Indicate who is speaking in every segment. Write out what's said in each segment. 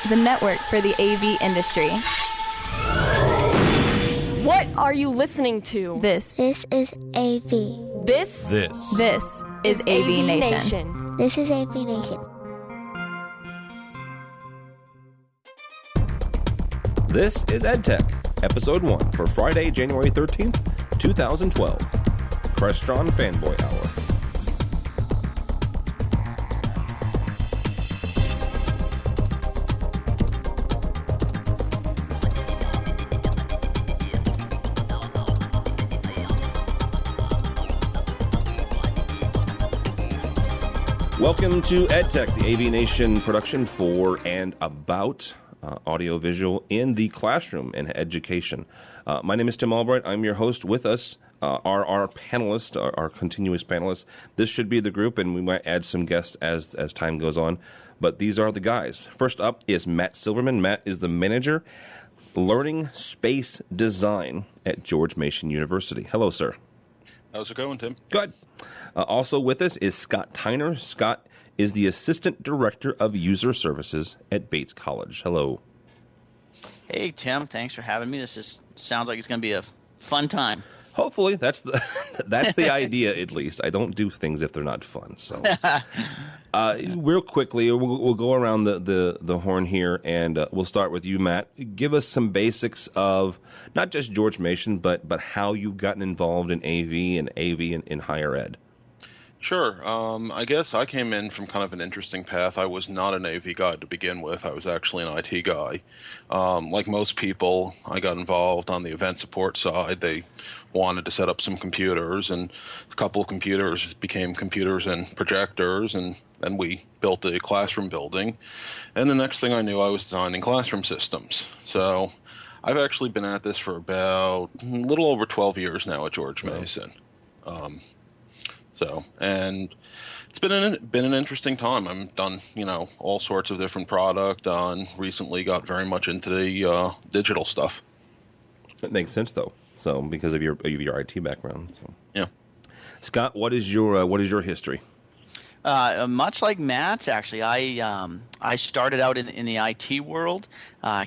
Speaker 1: the network for the AV industry.
Speaker 2: What are you listening to?
Speaker 1: This
Speaker 3: is AV.
Speaker 2: This
Speaker 1: is AVNation.
Speaker 3: This is AVNation.
Speaker 4: This is EDtech, Episode 1 for Friday, January 13th, 2012. Crestron Fanboy Hour. Welcome to EDtech, the AVNation production for and about audiovisual in the classroom and education. My name is Tim Albright. I'm your host. With us are our panelists, our continuous panelists. This should be the group, and we might add some guests as time goes on. But these are the guys. First up is Matt Silverman. Matt is the manager, Learning Space Design at George Mason University. Hello, sir.
Speaker 5: How's it going, Tim?
Speaker 4: Good. Also with us is Scott Tyner. Scott is the Assistant Director of User Services at Bates College. Hello.
Speaker 6: Hey, Tim. Thanks for having me. Sounds like it's going to be a fun time.
Speaker 4: Hopefully. That's the idea, at least. I don't do things if they're not fun. So, real quickly, we'll go around the horn here, and we'll start with you, Matt. Give us some basics of not just George Mason, but how you've gotten involved in AV in higher ed.
Speaker 5: Sure. I guess I came in from kind of an interesting path. I was not an AV guy to begin with. I was actually an IT guy. Like most people, I got involved on the event support side. They wanted to set up some computers, and a couple of computers became computers and projectors, and then we built a classroom building. And the next thing I knew, I was designing classroom systems. So I've actually been at this for about a little over 12 years now at George Mason. And it's been an interesting time. I've done, all sorts of different product. Recently got very much into the digital stuff.
Speaker 4: That makes sense, though. So because of your IT background. So.
Speaker 5: Yeah.
Speaker 4: Scott, what is your history?
Speaker 6: Much like Matt's, actually, I started out in the IT world.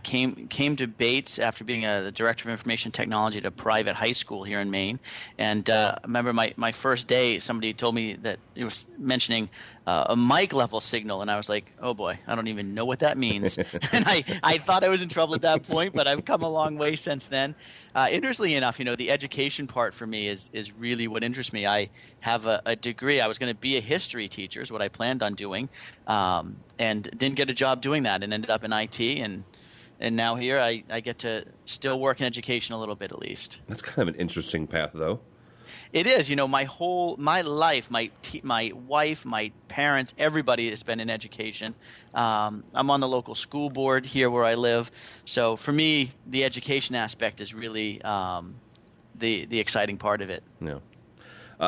Speaker 6: Came to Bates after being the director of information technology at a private high school here in Maine. And I remember my first day, somebody told me that it was mentioning a mic level signal, and I was like, oh boy, I don't even know what that means. And I thought I was in trouble at that point, but I've come a long way since then. Interestingly enough, the education part for me is really what interests me. I have a degree. I was going to be a history teacher is what I planned on doing, and didn't get a job doing that, and ended up in IT, and now here I get to still work in education a little bit at least.
Speaker 4: That's kind of an interesting path, though.
Speaker 6: It is. My life, my wife, my parents, everybody has been in education. I'm on the local school board here where I live. So for me, the education aspect is really the exciting part of it.
Speaker 4: Yeah.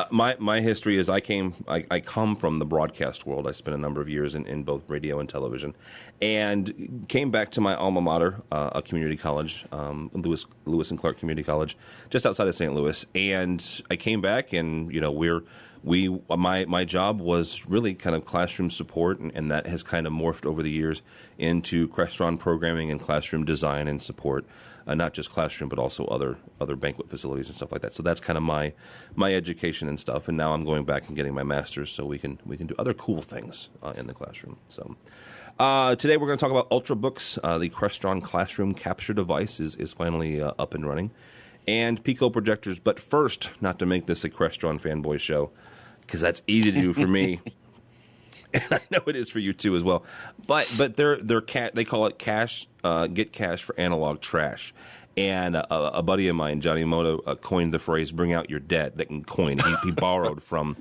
Speaker 4: My history is I come from the broadcast world. I spent a number of years in both radio and television, and came back to my alma mater, a community college, Lewis and Clark Community College, just outside of St. Louis. And I came back, and my job was really kind of classroom support, and that has kind of morphed over the years into Crestron programming and classroom design and support. Not just classroom, but also other banquet facilities and stuff like that. So that's kind of my education and stuff. And now I'm going back and getting my master's, so we can do other cool things in the classroom. So today we're going to talk about UltraBooks. The Crestron classroom capture device is finally up and running, and Pico projectors. But first, not to make this a Crestron fanboy show, because that's easy to do for me. And I know it is for you too as well, but they call it cash, get cash for analog trash. And a buddy of mine, Johnny Moto, coined the phrase "bring out your dead." That can coin. He borrowed from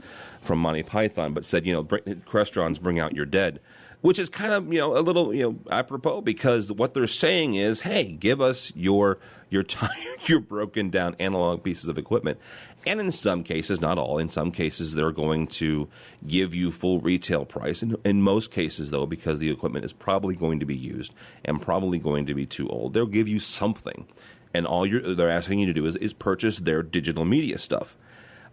Speaker 4: Monty Python, but said, Crestron's "bring out your dead," which is kind of a little apropos, because what they're saying is, hey, give us your tired, your broken down analog pieces of equipment. And in some cases, not all, in some cases they're going to give you full retail price. And in most cases, though, because the equipment is probably going to be used and probably going to be too old, they'll give you something. And all they're asking you to do is purchase their digital media stuff.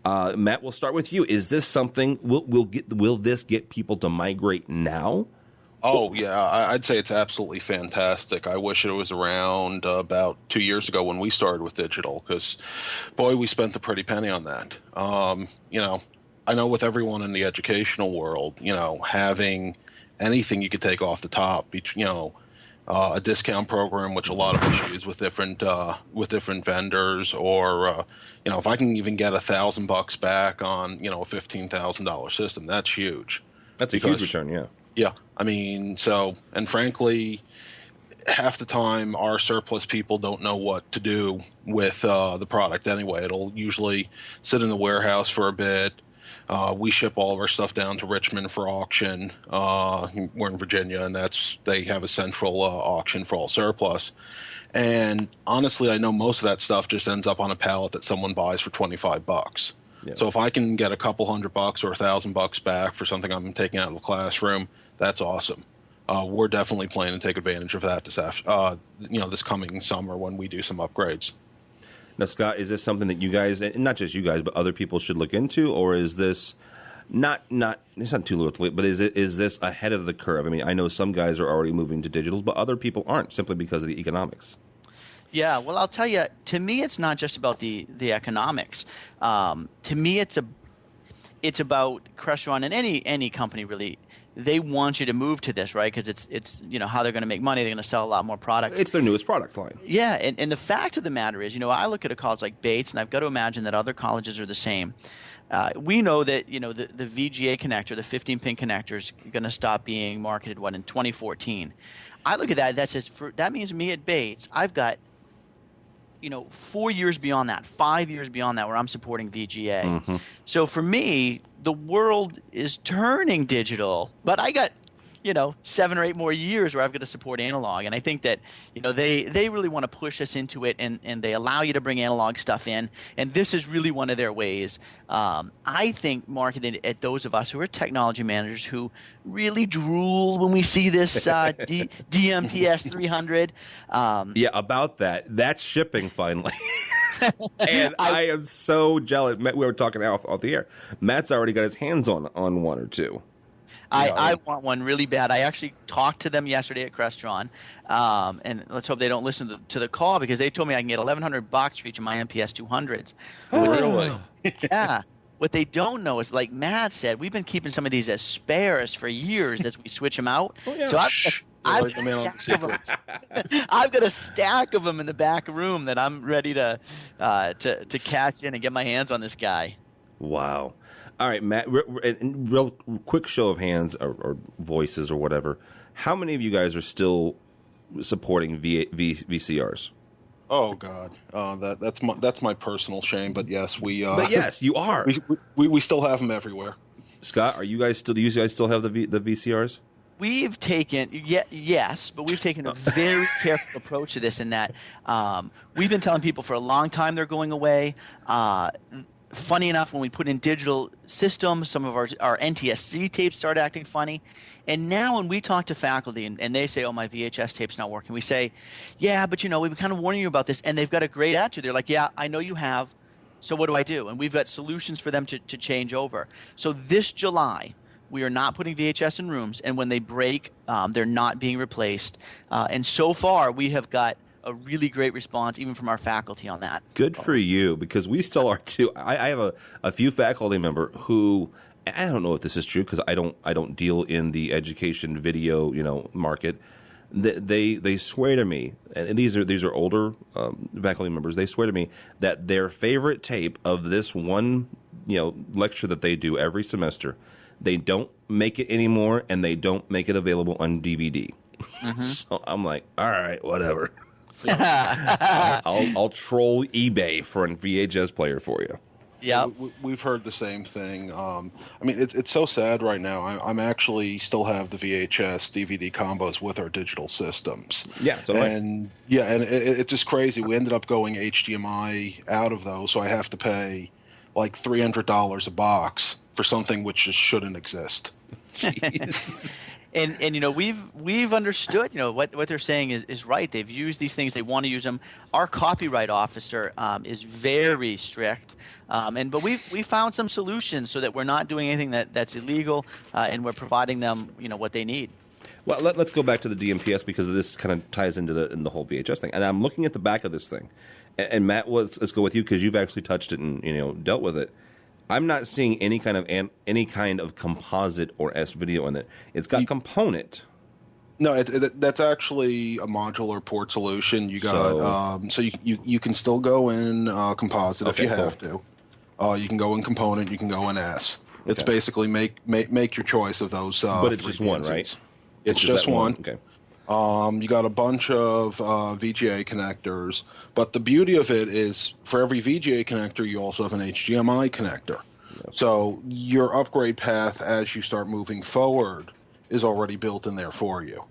Speaker 4: Matt, we'll start with you. Is this something, will this get people to migrate now?
Speaker 5: Oh, yeah, I'd say it's absolutely fantastic. I wish it was around about 2 years ago when we started with digital, because, boy, we spent a pretty penny on that. I know with everyone in the educational world, having anything you could take off the top, a discount program, which a lot of us use with different vendors, or if I can even get $1,000 back on a $15,000 system, that's huge.
Speaker 4: That's a huge return, yeah.
Speaker 5: Yeah, I mean, and frankly, half the time our surplus people don't know what to do with the product anyway. It'll usually sit in the warehouse for a bit. We ship all of our stuff down to Richmond for auction. We're in Virginia, and they have a central auction for all surplus. And honestly, I know most of that stuff just ends up on a pallet that someone buys for $25. Yeah. So if I can get a couple $100 or $1,000 back for something I'm taking out of the classroom, that's awesome. We're definitely planning to take advantage of that this coming summer when we do some upgrades.
Speaker 4: Now, Scott, is this something that you guys, and not just you guys, but other people should look into, or is this it's not too late, but is this ahead of the curve? I mean, I know some guys are already moving to digitals, but other people aren't, simply because of the economics. Yeah,
Speaker 6: well, I'll tell you, to me, it's not just about the economics. To me, it's about Crestron and any company really. They want you to move to this, right? Because it's how they're going to make money. They're going to sell a lot more products.
Speaker 4: It's their newest product line.
Speaker 6: Yeah, and the fact of the matter is, I look at a college like Bates, and I've got to imagine that other colleges are the same. We know that the VGA connector, the 15-pin connector, is going to stop being marketed in 2014. I look at that. That means me at Bates, I've got 4 years beyond that, 5 years beyond that, where I'm supporting VGA. Mm-hmm. So for me, the world is turning digital, but I got 7 or 8 more years where I've got to support analog. And I think that they really want to push us into it, and they allow you to bring analog stuff in, and this is really one of their ways. I think marketed at those of us who are technology managers who really drool when we see this DMPS 300.
Speaker 4: Yeah, about that. That's shipping finally. And I am so jealous. We were talking off the air. Matt's already got his hands on one or two.
Speaker 6: I want one really bad. I actually talked to them yesterday at Crestron, and let's hope they don't listen to the call, because they told me I can get $1,100 for each of my MPS 200s.
Speaker 5: Oh, really?
Speaker 6: Yeah. What they don't know is, like Matt said, we've been keeping some of these as spares for years as we switch them out. Oh, yeah. So I've got a stack of them in the back room that I'm ready to catch in and get my hands on this guy.
Speaker 4: Wow. All right, Matt, real quick show of hands or voices or whatever. How many of you guys are still supporting VCRs?
Speaker 5: Oh God, that's my personal shame, but yes, we.
Speaker 4: But yes, you are.
Speaker 5: We still have them everywhere.
Speaker 4: Scott, do you guys still have the VCRs?
Speaker 6: We've taken yes, but we've taken a very careful approach to this. In that, we've been telling people for a long time they're going away. Funny enough, when we put in digital systems, some of our NTSC tapes start acting funny. And now when we talk to faculty and they say, oh, my VHS tape's not working, we say, yeah, but we've been kind of warning you about this. And they've got a great attitude. They're like, yeah, I know you have. So what do I do? And we've got solutions for them to change over. So this July, we are not putting VHS in rooms. And when they break, they're not being replaced. And so far, we have got a really great response, even from our faculty, on that.
Speaker 4: Good for you, because we still are too. I have a few faculty member who, I don't know if this is true because I don't deal in the education video market. They swear to me, and these are older faculty members. They swear to me that their favorite tape of this one lecture that they do every semester, they don't make it anymore, and they don't make it available on DVD. Mm-hmm. So I'm like, all right, whatever. So, I'll troll eBay for a VHS player for you.
Speaker 6: Yeah,
Speaker 5: we've heard the same thing. I mean, it's so sad right now. I'm actually still have the VHS DVD combos with our digital systems.
Speaker 4: Yeah, so
Speaker 5: and it's just crazy. We ended up going HDMI out of those, so I have to pay like $300 a box for something which just shouldn't exist.
Speaker 4: Jeez.
Speaker 6: And we've understood what they're saying is right. They've used these things. They want to use them. Our copyright officer is very strict, but we found some solutions so that we're not doing anything that's illegal, and we're providing them what they need.
Speaker 4: Well, let's go back to the DMPS because this kind of ties into the whole VHS thing. And I'm looking at the back of this thing. And Matt, let's go with you because you've actually touched it and dealt with it. I'm not seeing any kind of composite or S video in it. It's got component.
Speaker 5: No, that's actually a modular port solution. You got so you can still go in composite if you have to. You can go in component. You can go in S. It's basically make your choice of those.
Speaker 4: But it's just one, right?
Speaker 5: It's just one.
Speaker 4: Okay.
Speaker 5: You got a bunch of VGA connectors, but the beauty of it is for every VGA connector, you also have an HDMI connector. Yep. So your upgrade path as you start moving forward is already built in there for you.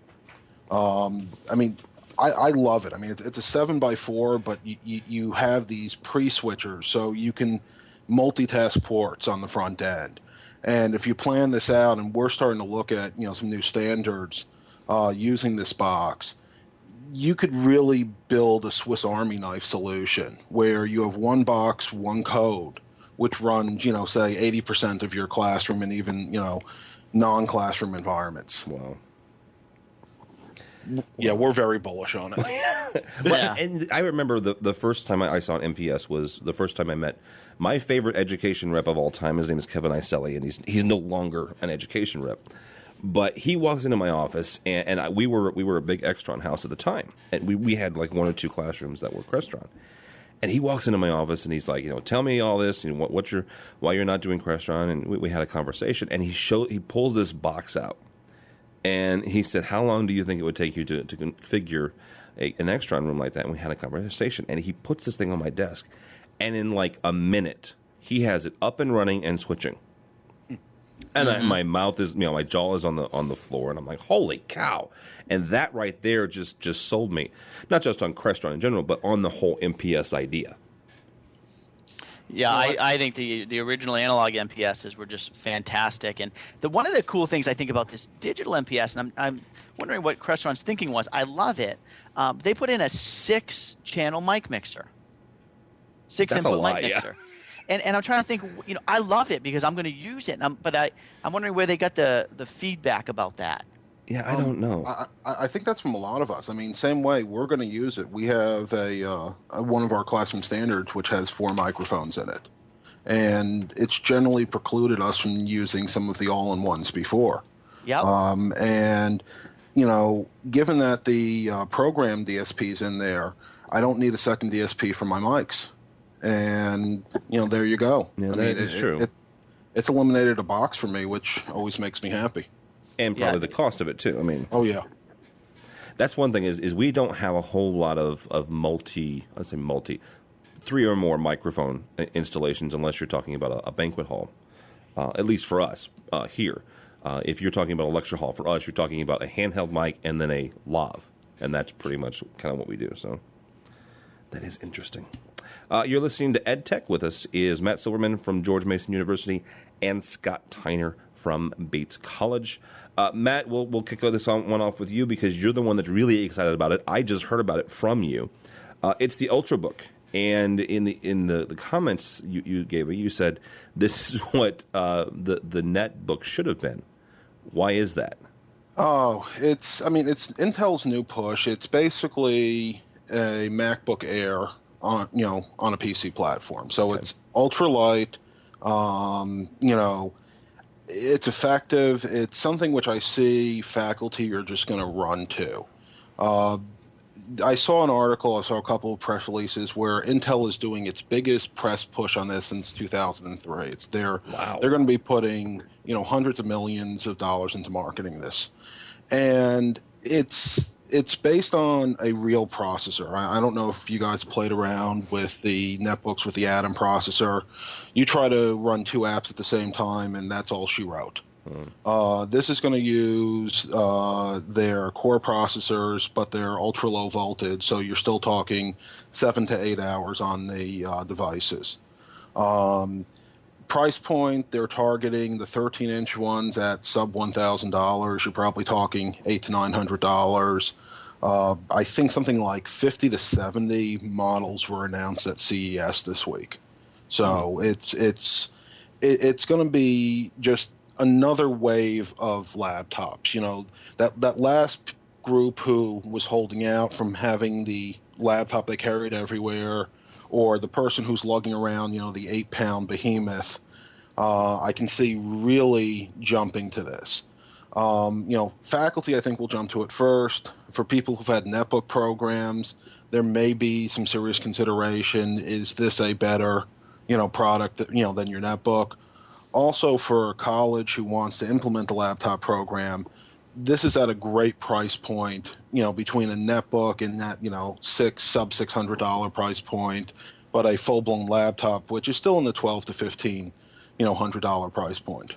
Speaker 5: I love it. I mean, it's a 7x4, but you have these pre-switchers, so you can multitask ports on the front end. And if you plan this out, and we're starting to look at some new standards using this box, you could really build a Swiss Army knife solution where you have one box, one code, which runs say 80% of your classroom and even non-classroom environments.
Speaker 4: Wow.
Speaker 5: Yeah, we're very bullish on it.
Speaker 4: Well, and I remember the first time I saw an MPS was the first time I met my favorite education rep of all time. His name is Kevin Iselli, and he's no longer an education rep. But he walks into my office, and we were a big Crestron house at the time, and we had like one or two classrooms that were Crestron. And he walks into my office, and he's like, tell me all this, and why you're not doing Crestron, and we had a conversation, and he pulls this box out. And he said, how long do you think it would take you to configure an Crestron room like that? And we had a conversation. And he puts this thing on my desk. And in like a minute, he has it up and running and switching. And my mouth is, my jaw is on the floor. And I'm like, holy cow. And that right there just sold me. Not just on Crestron in general, but on the whole MPS idea.
Speaker 6: Yeah, I think the original analog MPSs were just fantastic. And one of the cool things I think about this digital MPS, and I'm wondering what Crestron's thinking was, I love it. They put in a 6-channel mic mixer. 6-input mic mixer. And I'm trying to think, I love it because I'm going to use it. But I'm wondering where they got the feedback about that.
Speaker 4: Yeah, I don't know.
Speaker 5: I think that's from a lot of us. I mean, same way we're going to use it. We have one of our classroom standards which has 4 microphones in it, and it's generally precluded us from using some of the all-in-ones before.
Speaker 6: Yep.
Speaker 5: And given that the program DSP's in there, I don't need a second DSP for my mics, and there you go.
Speaker 4: Yeah, that is true.
Speaker 5: It's eliminated a box for me, which always makes me happy.
Speaker 4: And probably the cost of it, too. I mean,
Speaker 5: oh, yeah.
Speaker 4: That's one thing is we don't have a whole lot of 3 or more microphone installations unless you're talking about a banquet hall, at least for us here. If you're talking about a lecture hall, for us, you're talking about a handheld mic and then a lav. And that's pretty much kind of what we do. So that is interesting. You're listening to EdTech. With us is Matt Silverman from George Mason University and Scott Tyner from Bates College. Matt, we'll kick this one off with you because you're the one that's really excited about it. I just heard about it from you. It's the UltraBook, and in the comments you gave me, you said this is what the netbook should have been. Why is that?
Speaker 5: Oh, it's Intel's new push. It's basically a MacBook Air on a PC platform. So it's ultralight. It's effective. It's something which I see faculty are just going to run to. I saw an article, I saw a couple of press releases where Intel is doing its biggest press push on this since 2003. They're going to be putting hundreds of millions of dollars into marketing this, and it's based on a real processor. I don't know if you guys played around with the netbooks with the Atom processor. You try to run 2 apps at the same time, and that's all she wrote. This is going to use their core processors, but they're ultra low voltage, so you're still talking 7 to 8 hours on the devices. Price point, they're targeting the 13-inch ones at sub $1,000. You're probably talking $800 to $900. I think something like 50 to 70 models were announced at CES this week. So it's going to be just another wave of laptops. That last group who was holding out from having the laptop they carried everywhere, or the person who's lugging around, the 8-pound behemoth, I can see really jumping to this. Faculty, I think, will jump to it first. For people who've had netbook programs, there may be some serious consideration. Is this a better, product, than your netbook? Also, for a college who wants to implement the laptop program, this is at a great price point, between a netbook and that, sub $600 price point, but a full-blown laptop, which is still in the $12 to $15, $100 price point.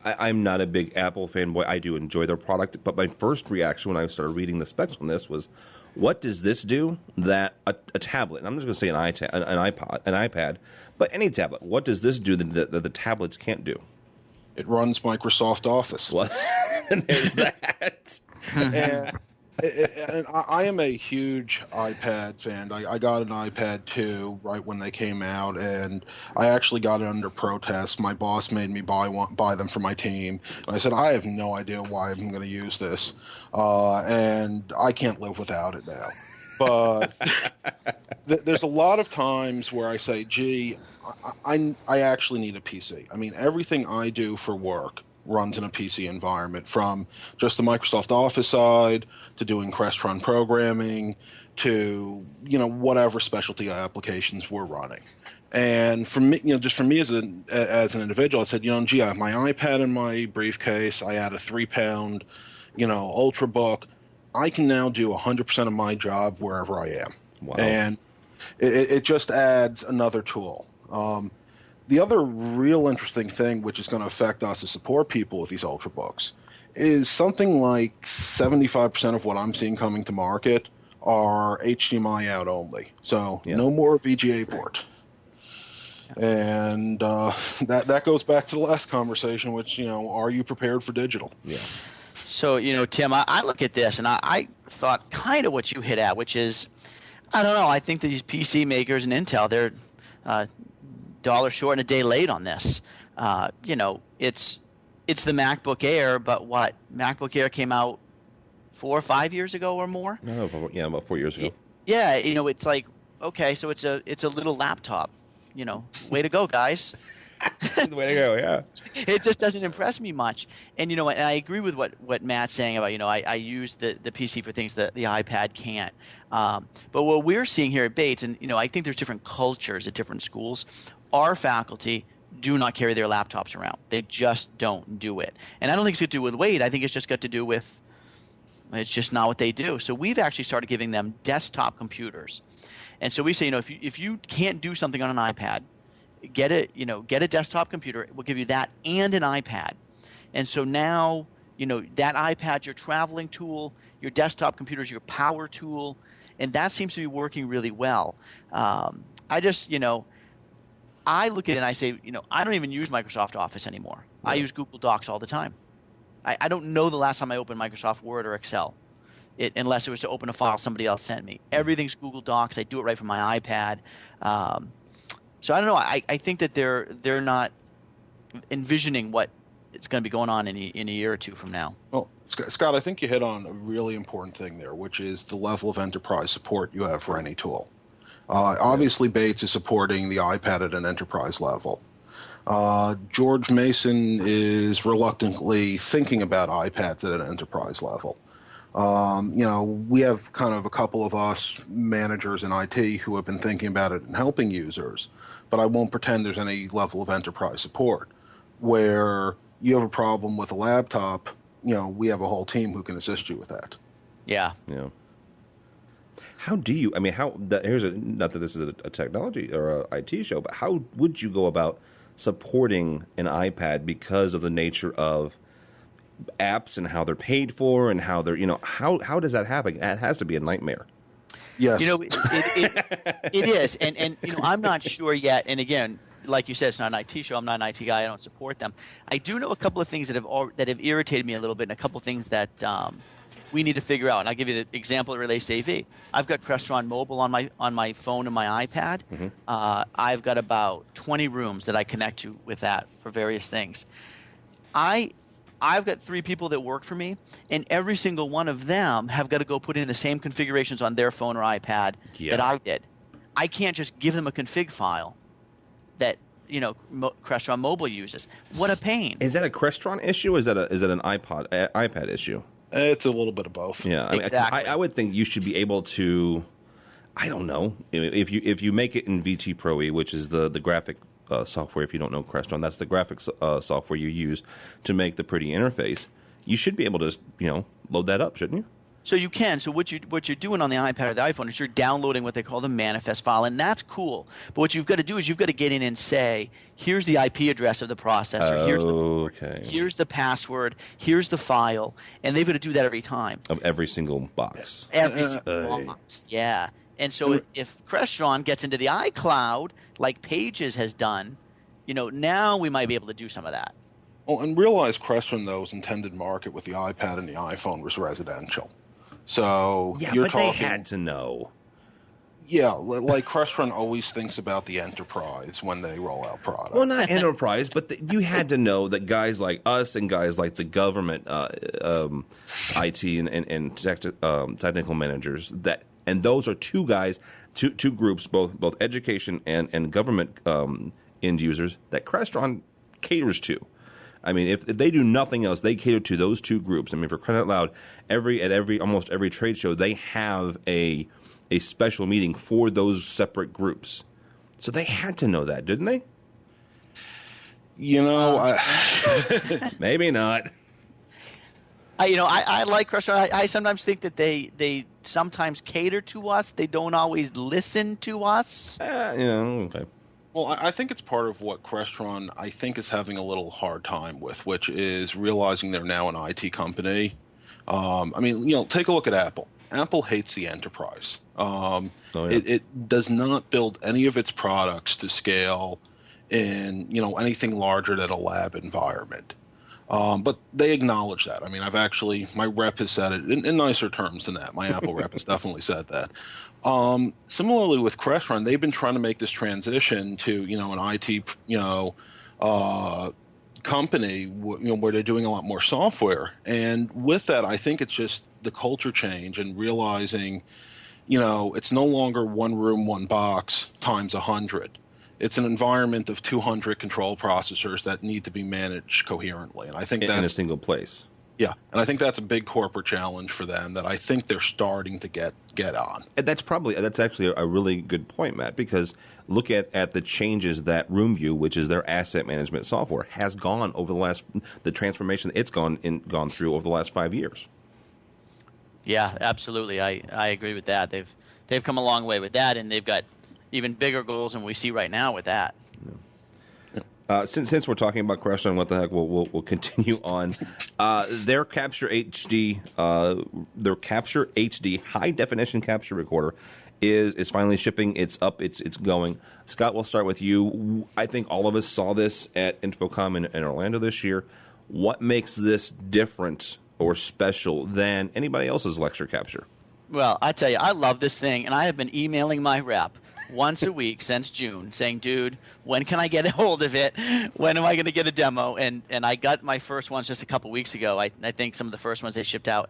Speaker 4: I'm not a big Apple fanboy. I do enjoy their product, but my first reaction when I started reading the specs on this was, what does this do that a tablet, and I'm just going to say an iPad, but any tablet, what does this do that the tablets can't do?
Speaker 5: It runs Microsoft Office.
Speaker 4: Well, and there's that.
Speaker 5: And I am a huge iPad fan. I got an iPad 2 right when they came out, and I actually got it under protest. My boss made me buy them for my team. And I said, I have no idea why I'm going to use this, and I can't live without it now. But there's a lot of times where I say, gee, I actually need a PC. I mean, everything I do for work runs in a PC environment, from just the Microsoft Office side to doing Crestron programming to, whatever specialty applications we're running. And for me, just for me as an individual, I said, gee, I have my iPad in my briefcase. I add a 3-pound, UltraBook. I can now do 100% of my job wherever I am.
Speaker 4: Wow.
Speaker 5: And it just adds another tool. The other real interesting thing, which is going to affect us as support people with these UltraBooks, is something like 75% of what I'm seeing coming to market are HDMI out only. So no more VGA port. And that goes back to the last conversation, which, are you prepared for digital?
Speaker 4: Yeah.
Speaker 6: So, Tim, I look at this and I thought kind of what you hit at, which is, I don't know, I think that these PC makers and Intel, they're dollar short and a day late on this. It's the MacBook Air, but what? MacBook Air came out 4 or 5 years ago or more?
Speaker 4: No, about 4 years ago.
Speaker 6: Yeah, it's like, okay, so it's a little laptop. Way to go, guys.
Speaker 4: Way to go, yeah.
Speaker 6: It just doesn't impress me much. And and I agree with what Matt's saying about, I use the PC for things that the iPad can't. But what we're seeing here at Bates, and I think there's different cultures at different schools. Our faculty do not carry their laptops around. They just don't do it. And I don't think it's got to do with weight. I think it's just got to do with, it's just not what they do. So we've actually started giving them desktop computers. And so we say, if you can't do something on an iPad, get a desktop computer. We'll give you that and an iPad. And so now, that iPad's your traveling tool, your desktop computer's your power tool, and that seems to be working really well. I look at it and I say, I don't even use Microsoft Office anymore. Yeah. I use Google Docs all the time. I don't know the last time I opened Microsoft Word or Excel, unless it was to open a file somebody else sent me. Everything's Google Docs. I do it right from my iPad. So I don't know. I think that they're not envisioning what it's going to be going on in a year or two from now.
Speaker 5: Well, Scott, I think you hit on a really important thing there, which is the level of enterprise support you have for any tool. Obviously, Bates is supporting the iPad at an enterprise level. George Mason is reluctantly thinking about iPads at an enterprise level. We have kind of a couple of us managers in IT who have been thinking about it and helping users, but I won't pretend there's any level of enterprise support. Where you have a problem with a laptop, we have a whole team who can assist you with that.
Speaker 6: Yeah.
Speaker 4: Yeah. How do you? Not that this is a technology or a IT show, but how would you go about supporting an iPad because of the nature of apps and how they're paid for and how they're, how does that happen? It has to be a nightmare.
Speaker 5: Yes.
Speaker 6: It is, and I'm not sure yet. And again, like you said, it's not an IT show. I'm not an IT guy. I don't support them. I do know a couple of things that have irritated me a little bit, and a couple of things that we need to figure out. And I'll give you the example that relates to AV. I've got Crestron Mobile on my phone and my iPad. Mm-hmm. I've got about 20 rooms that I connect to with that for various things. I've got 3 people that work for me, and every single one of them have got to go put in the same configurations on their phone or iPad that I did. I can't just give them a config file that Crestron Mobile uses. What a pain!
Speaker 4: Is that a Crestron issue? Or is that an iPad issue?
Speaker 5: It's a little bit of both.
Speaker 4: Yeah,
Speaker 6: exactly.
Speaker 4: I would think you should be able to. I don't know if you make it in VT Pro E, which is the graphic software. If you don't know Crestron, that's the graphics software you use to make the pretty interface. You should be able to load that up, shouldn't you?
Speaker 6: So you can. So what you're doing on the iPad or the iPhone is you're downloading what they call the manifest file, and that's cool. But what you've got to do is you've got to get in and say, here's the IP address of the processor, here's the password, here's the file, and they've got to do that every time.
Speaker 4: Of every single box.
Speaker 6: Every single box, yeah. And so if Crestron gets into the iCloud, like Pages has done, now we might be able to do some of that.
Speaker 5: Well, and realize Crestron, though's intended market with the iPad and the iPhone was residential. So you're
Speaker 4: but
Speaker 5: talking,
Speaker 4: they had to know.
Speaker 5: Yeah, like Crestron always thinks about the enterprise when they roll out products.
Speaker 4: Well, not enterprise, but you had to know that guys like us and guys like the government, IT and technical managers, and those are two guys, two groups, both education and government end users that Crestron caters to. I mean, if they do nothing else, they cater to those two groups. I mean, for crying out loud, almost every trade show, they have a special meeting for those separate groups. So they had to know that, didn't they? Maybe not.
Speaker 6: I like Crestron. I sometimes think that they sometimes cater to us. They don't always listen to us.
Speaker 4: Okay.
Speaker 5: Well, I think it's part of what Crestron, I think, is having a little hard time with, which is realizing they're now an IT company. Take a look at Apple. Apple hates the enterprise. It does not build any of its products to scale in, anything larger than a lab environment. But they acknowledge that. I mean, my rep has said it in nicer terms than that. My Apple rep has definitely said that. Similarly with Crestron, they've been trying to make this transition to, an IT, company, where they're doing a lot more software. And with that, I think it's just the culture change and realizing, it's no longer one room, one box times 100. It's an environment of 200 control processors that need to be managed coherently. And I think that's
Speaker 4: in a single place.
Speaker 5: Yeah, and I think that's a big corporate challenge for them that I think they're starting to get on.
Speaker 4: And that's actually a really good point, Matt, because look at the changes that RoomView, which is their asset management software, has gone over the transformation it's gone through over the last 5 years. Yeah,
Speaker 6: absolutely. I agree with that. They've come a long way with that, and they've got even bigger goals than we see right now with that.
Speaker 4: Since we're talking about Crestron, what the heck? We'll continue on. Their Capture HD, high definition capture recorder is finally shipping. It's up. It's going. Scott, we'll start with you. I think all of us saw this at InfoComm in Orlando this year. What makes this different or special than anybody else's lecture capture?
Speaker 6: Well, I tell you, I love this thing, and I have been emailing my rep once a week since June saying, dude, when can I get a hold of it? When am I going to get a demo? And I got my first ones just a couple weeks ago. I think some of the first ones they shipped out.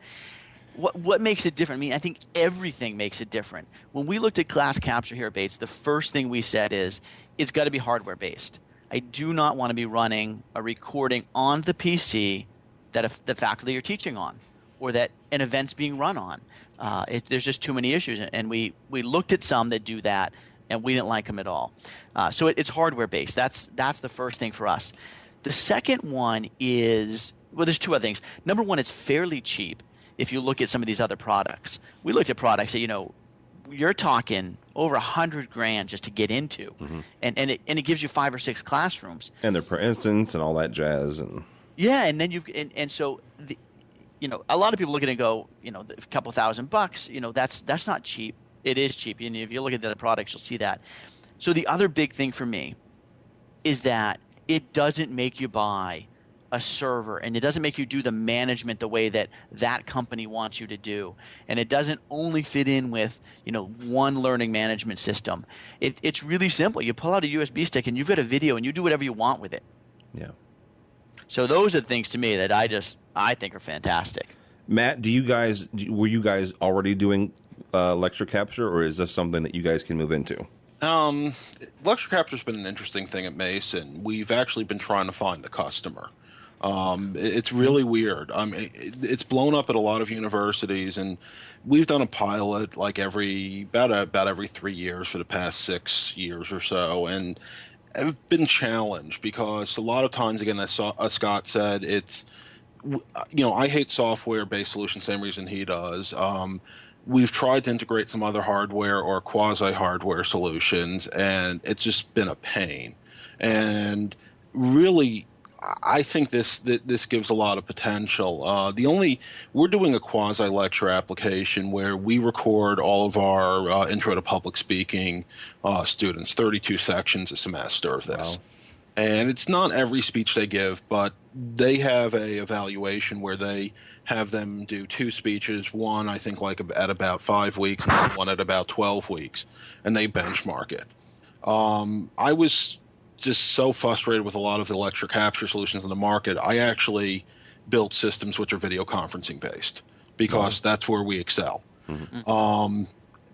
Speaker 6: What makes it different? I mean, I think everything makes it different. When we looked at class capture here at Bates, the first thing we said is it's got to be hardware-based. I do not want to be running a recording on the PC that the faculty are teaching on or that an event's being run on. There's just too many issues. And we looked at some that do that, and we didn't like them at all. So it's hardware-based. That's the first thing for us. The second one is, well, there's two other things. Number one, it's fairly cheap if you look at some of these other products. We looked at products that, you're talking over $100,000 just to get into, and it gives you 5 or 6 classrooms.
Speaker 4: And they're per instance and all that jazz. And
Speaker 6: yeah, and then so a lot of people look at it and go, a couple $1,000, that's not cheap. It is cheap. And if you look at the other products, you'll see that. So the other big thing for me is that it doesn't make you buy a server, and it doesn't make you do the management the way that company wants you to do. And it doesn't only fit in with, one learning management system. It's really simple. You pull out a USB stick and you've got a video and you do whatever you want with it.
Speaker 4: Yeah.
Speaker 6: So those are the things to me that I think are fantastic.
Speaker 4: Matt, were you guys already doing lecture capture, or is this something that you guys can move into?
Speaker 5: Lecture capture's been an interesting thing at Mason. We've actually been trying to find the customer. It's really weird. It's blown up at a lot of universities, and we've done a pilot like about every 3 years for the past 6 years or so, and have been challenged because a lot of times, again, as Scott said, it's, I hate software-based solutions, same reason he does. We've tried to integrate some other hardware or quasi-hardware solutions, and it's just been a pain. And really, I think this gives a lot of potential. We're doing a quasi-lecture application where we record all of our intro to public speaking students, 32 sections a semester of this. Wow. And it's not every speech they give, but they have a evaluation where they have them do 2 speeches, one I think like at about 5 weeks and one at about 12 weeks, and they benchmark it. I was just so frustrated with a lot of the lecture capture solutions in the market. I actually built systems which are video conferencing based because that's where we excel. Mm-hmm.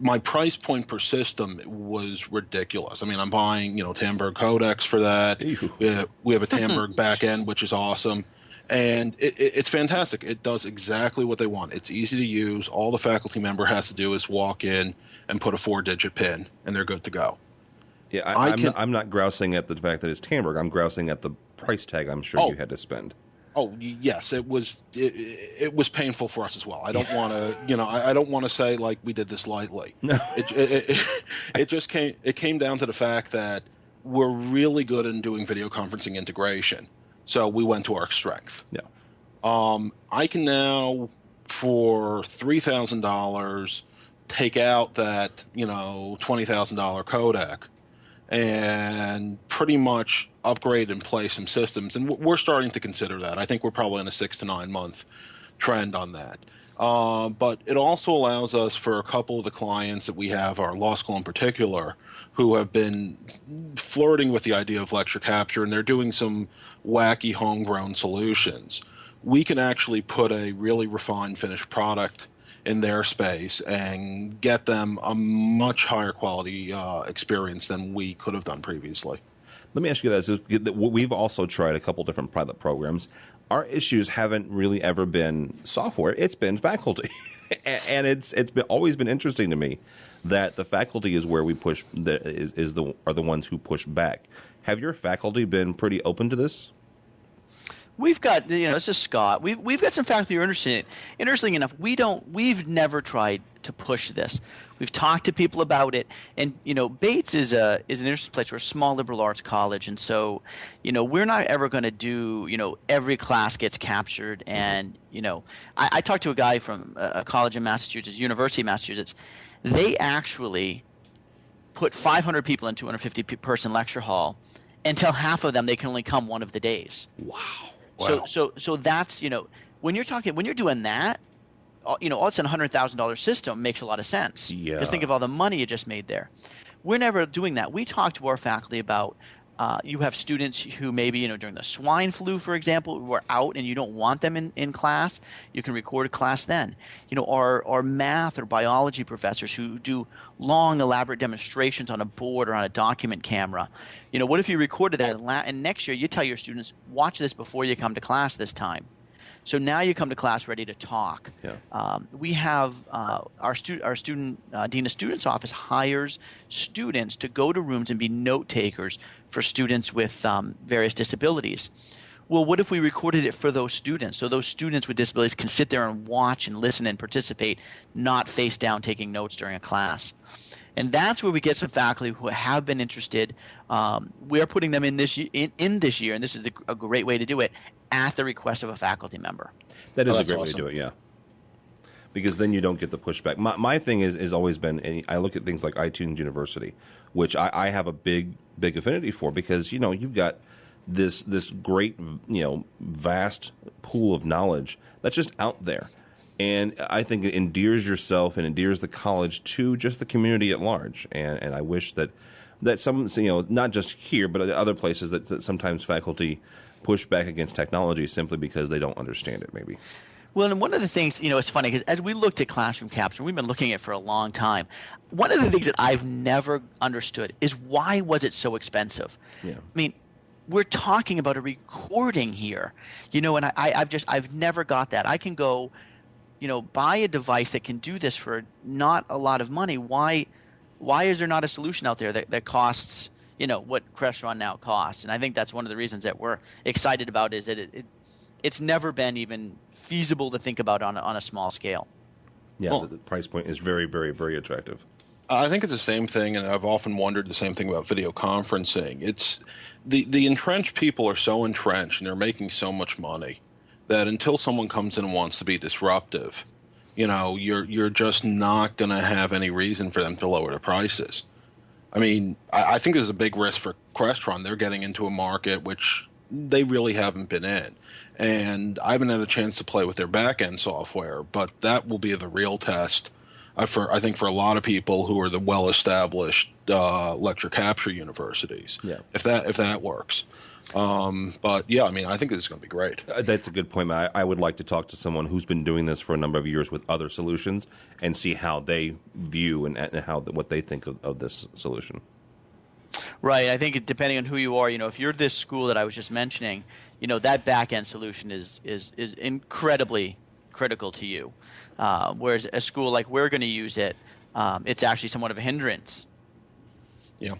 Speaker 5: My price point per system was ridiculous. I mean, I'm buying, Tandberg codecs for that. We have a Tandberg back end, which is awesome. And it's fantastic. It does exactly what they want. It's easy to use. All the faculty member has to do is walk in and put a 4-digit PIN, and they're good to go.
Speaker 4: Yeah, I'm not grousing at the fact that it's Tandberg. I'm grousing at the price tag I'm sure you had to spend. Oh,
Speaker 5: yes, it was painful for us as well. I don't want to, I don't want to say like we did this lightly. No. It came down to the fact that we're really good in doing video conferencing integration. So we went to our strength.
Speaker 4: Yeah.
Speaker 5: I can now, for $3,000, take out that, $20,000 codec and pretty much upgrade and play some systems. And we're starting to consider that. I think we're probably in a 6 to 9 month trend on that. But it also allows us, for a couple of the clients that we have, our law school in particular, who have been flirting with the idea of lecture capture, and they're doing some wacky homegrown solutions. We can actually put a really refined finished product in their space and get them a much higher quality experience than we could have done previously.
Speaker 4: Let me ask you this. We've also tried a couple different pilot programs. Our issues haven't really ever been software. It's been faculty. And it's always been interesting to me that the faculty is where we push, are the ones who push back. Have your faculty been pretty open to this?
Speaker 6: We've got, this is Scott. We've got some faculty who are interested in it. Interestingly enough, we've never tried to push this. We've talked to people about it, and Bates is an interesting place. We're a small liberal arts college, and so we're not ever going to do every class gets captured. And I talked to a guy from a college in Massachusetts, University of Massachusetts. They actually put 500 people in 250 person lecture hall, and tell half of them they can only come one of the days.
Speaker 4: Wow.
Speaker 6: So that's when you're doing that, all of a sudden $100,000 system makes a lot of sense.
Speaker 4: Yeah.
Speaker 6: Just think of all the money you just made there. We're never doing that. We talk to our faculty about you have students who maybe during the swine flu, for example, who are out and you don't want them in class. You can record a class then. Our math or biology professors who do long, elaborate demonstrations on a board or on a document camera. What if you recorded that and next year you tell your students, watch this before you come to class this time. So now you come to class ready to talk.
Speaker 4: Yeah.
Speaker 6: We have our student Dean of Students office hires students to go to rooms and be note takers for students with various disabilities. Well, what if we recorded it for those students? So those students with disabilities can sit there and watch and listen and participate, not face down taking notes during a class. And that's where we get some faculty who have been interested. We are putting them in this year, and this is a great way to do it, at the request of a faculty member.
Speaker 4: That is a great way to do it, yeah. Because then you don't get the pushback. My thing is always been, I look at things like iTunes University, which I have a big affinity for, because you've got this great vast pool of knowledge that's just out there. And I think it endears yourself and endears the college to just the community at large. And I wish that that some, not just here, but other places that sometimes faculty push back against technology simply because they don't understand it, maybe.
Speaker 6: Well, and one of the things, it's funny because as we looked at classroom capture, we've been looking at it for a long time. One of the things that I've never understood is why was it so expensive?
Speaker 4: Yeah.
Speaker 6: I mean, we're talking about a recording here, and I've never got that. I can go, buy a device that can do this for not a lot of money. Why is there not a solution out there that costs, what Crestron now costs? And I think that's one of the reasons that we're excited about is that it's never been even feasible to think about on a small scale.
Speaker 4: Yeah, the price point is very, very, very attractive.
Speaker 5: I think it's the same thing, and I've often wondered the same thing about video conferencing. It's the entrenched people are so entrenched, and they're making so much money that until someone comes in and wants to be disruptive, you're just not going to have any reason for them to lower the prices. I mean, I think there's a big risk for Crestron. They're getting into a market which they really haven't been in. And I haven't had a chance to play with their back-end software, but that will be the real test, I think, for a lot of people who are the well-established lecture capture universities, if that works. But, yeah, I mean, I think this is going to be great.
Speaker 4: That's a good point. I would like to talk to someone who's been doing this for a number of years with other solutions and see how they view and what they think of this solution.
Speaker 6: Right. I think depending on who you are, if you're this school that I was just mentioning, that back-end solution is incredibly critical to you. Whereas a school like we're going to use it, it's actually somewhat of a hindrance.
Speaker 5: Yeah.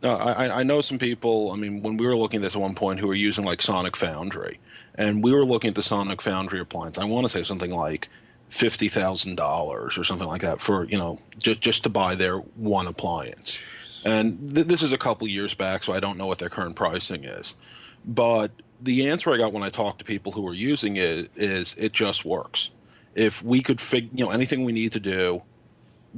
Speaker 5: No, I know some people, I mean, when we were looking at this at one point who were using like Sonic Foundry, and we were looking at the Sonic Foundry appliance, I want to say something like $50,000 or something like that for, just to buy their one appliance. And this is a couple years back, so I don't know what their current pricing is. But the answer I got when I talked to people who were using it is it just works. If we could anything we need to do,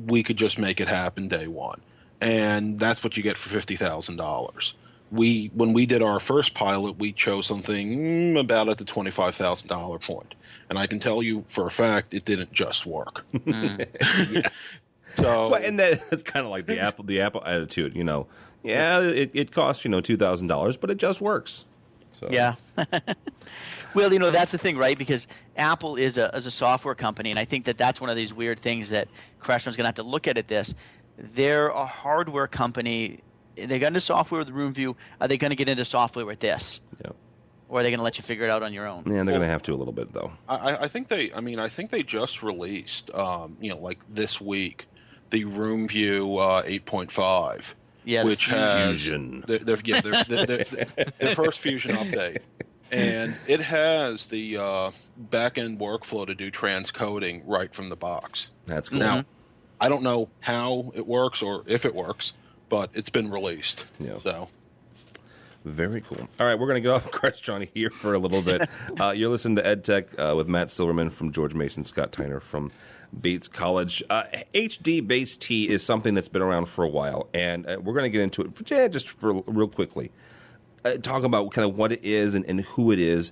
Speaker 5: we could just make it happen day one. And that's what you get for $50,000. When we did our first pilot, we chose something about at the $25,000 point. And I can tell you for a fact it didn't just work.
Speaker 4: Yeah.
Speaker 5: So,
Speaker 4: well, and that's kind of like the Apple attitude, Yeah, it costs $2,000, but it just works. So.
Speaker 6: Yeah. Well, that's the thing, right? Because Apple is a software company, and I think that's one of these weird things that Crestron's going to have to look at this. They're a hardware company. They got into software with RoomView. Are they going to get into software with this?
Speaker 4: Yeah.
Speaker 6: Or are they going to let you figure it out on your own?
Speaker 4: Yeah, they're going to have to a little bit, though.
Speaker 5: I think they just released, like this week, the RoomView 8.5.
Speaker 6: Yeah,
Speaker 5: which has
Speaker 4: Fusion.
Speaker 5: their first Fusion update, and it has the back-end workflow to do transcoding right from the box.
Speaker 4: That's cool.
Speaker 5: Now, I don't know how it works or if it works, but it's been released.
Speaker 4: Yeah.
Speaker 5: So.
Speaker 4: Very cool. All right, we're going to get off Crestron here for a little bit. You're listening to EdTech with Matt Silverman from George Mason, Scott Tyner from Bates College. HD-based T is something that's been around for a while, and we're going to get into it just for real quickly. Talk about kind of what it is and who it is,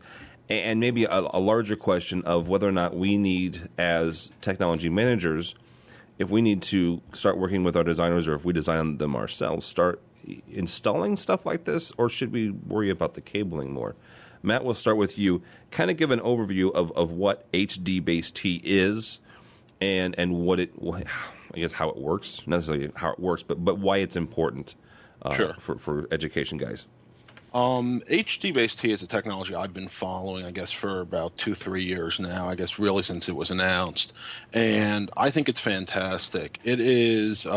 Speaker 4: and maybe a larger question of whether or not we need, as technology managers, if we need to start working with our designers or if we design them ourselves, start installing stuff like this, or should we worry about the cabling more? Matt, we'll start with you. Kind of give an overview of what HD-based T is and what it, I guess, how it works. Not necessarily how it works, but why it's important
Speaker 5: Sure.
Speaker 4: for education guys.
Speaker 5: HD-based T is a technology I've been following, I guess, for about 2-3 years now, I guess really since it was announced. And I think it's fantastic. It is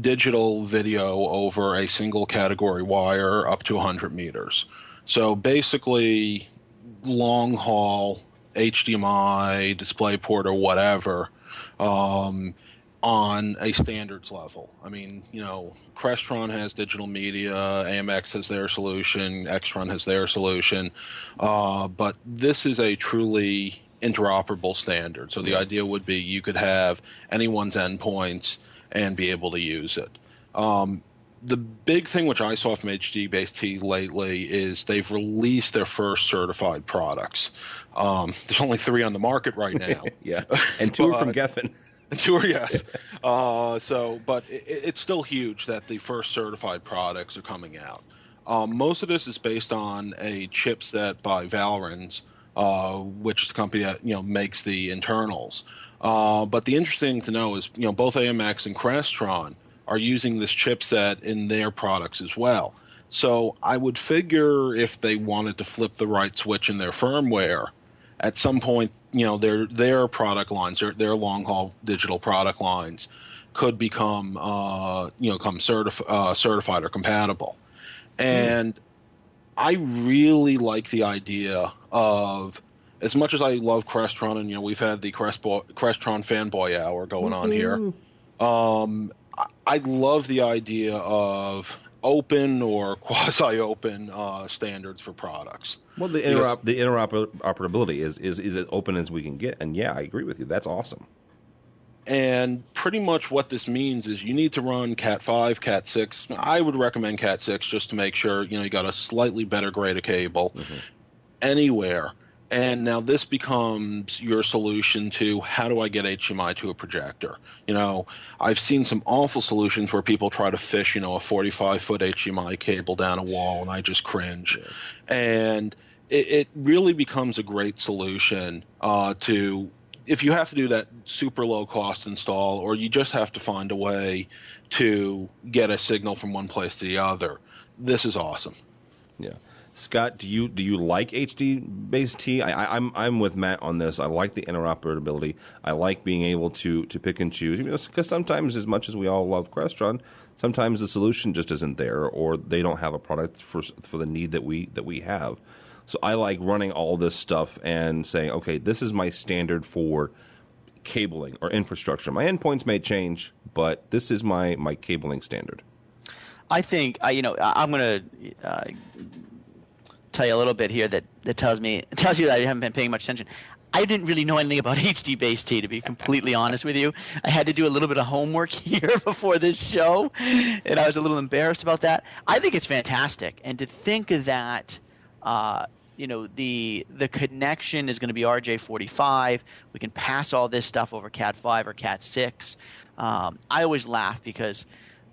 Speaker 5: digital video over a single category wire up to 100 meters. So basically long haul HDMI, DisplayPort, or whatever on a standards level. I mean, Crestron has digital media, AMX has their solution, Extron has their solution, but this is a truly interoperable standard. So the idea would be you could have anyone's endpoints and be able to use it. The big thing which I saw from HD-based T lately is they've released their first certified products. There's only 3 on the market right now.
Speaker 4: Yeah, and 2 are from Geffen.
Speaker 5: Sure, yes. But it's still huge that the first certified products are coming out. Most of this is based on a chipset by Valorans, which is the company that makes the internals. But the interesting thing to know is both AMX and Crestron are using this chipset in their products as well. So I would figure if they wanted to flip the right switch in their firmware, at some point, their product lines, their long haul digital product lines, could become certified or compatible. And I really like the idea of, as much as I love Crestron, and we've had the Crestron fanboy hour going on here. I love the idea of open or quasi-open standards for products.
Speaker 4: Well, the interoperability is as open as we can get, and yeah, I agree with you. That's awesome.
Speaker 5: And pretty much what this means is you need to run Cat 5, Cat 6. I would recommend Cat 6 just to make sure you got a slightly better grade of cable anywhere. And now this becomes your solution to, how do I get HDMI to a projector? I've seen some awful solutions where people try to fish, a 45-foot HDMI cable down a wall, and I just cringe. Yeah. And it really becomes a great solution to, if you have to do that super low-cost install, or you just have to find a way to get a signal from one place to the other, this is awesome.
Speaker 4: Yeah. Scott, do you like HD-based T? I'm with Matt on this. I like the interoperability. I like being able to pick and choose. Because sometimes, as much as we all love Crestron, sometimes the solution just isn't there, or they don't have a product for the need that we have. So I like running all this stuff and saying, okay, this is my standard for cabling or infrastructure. My endpoints may change, but this is my cabling standard.
Speaker 6: I think I'm going to tell you a little bit here that tells you that I haven't been paying much attention. I didn't really know anything about HD-based T, to be completely honest with you. I had to do a little bit of homework here before this show, and I was a little embarrassed about that. I think it's fantastic, and to think that the connection is going to be RJ45. We can pass all this stuff over Cat 5 or Cat 6. I always laugh because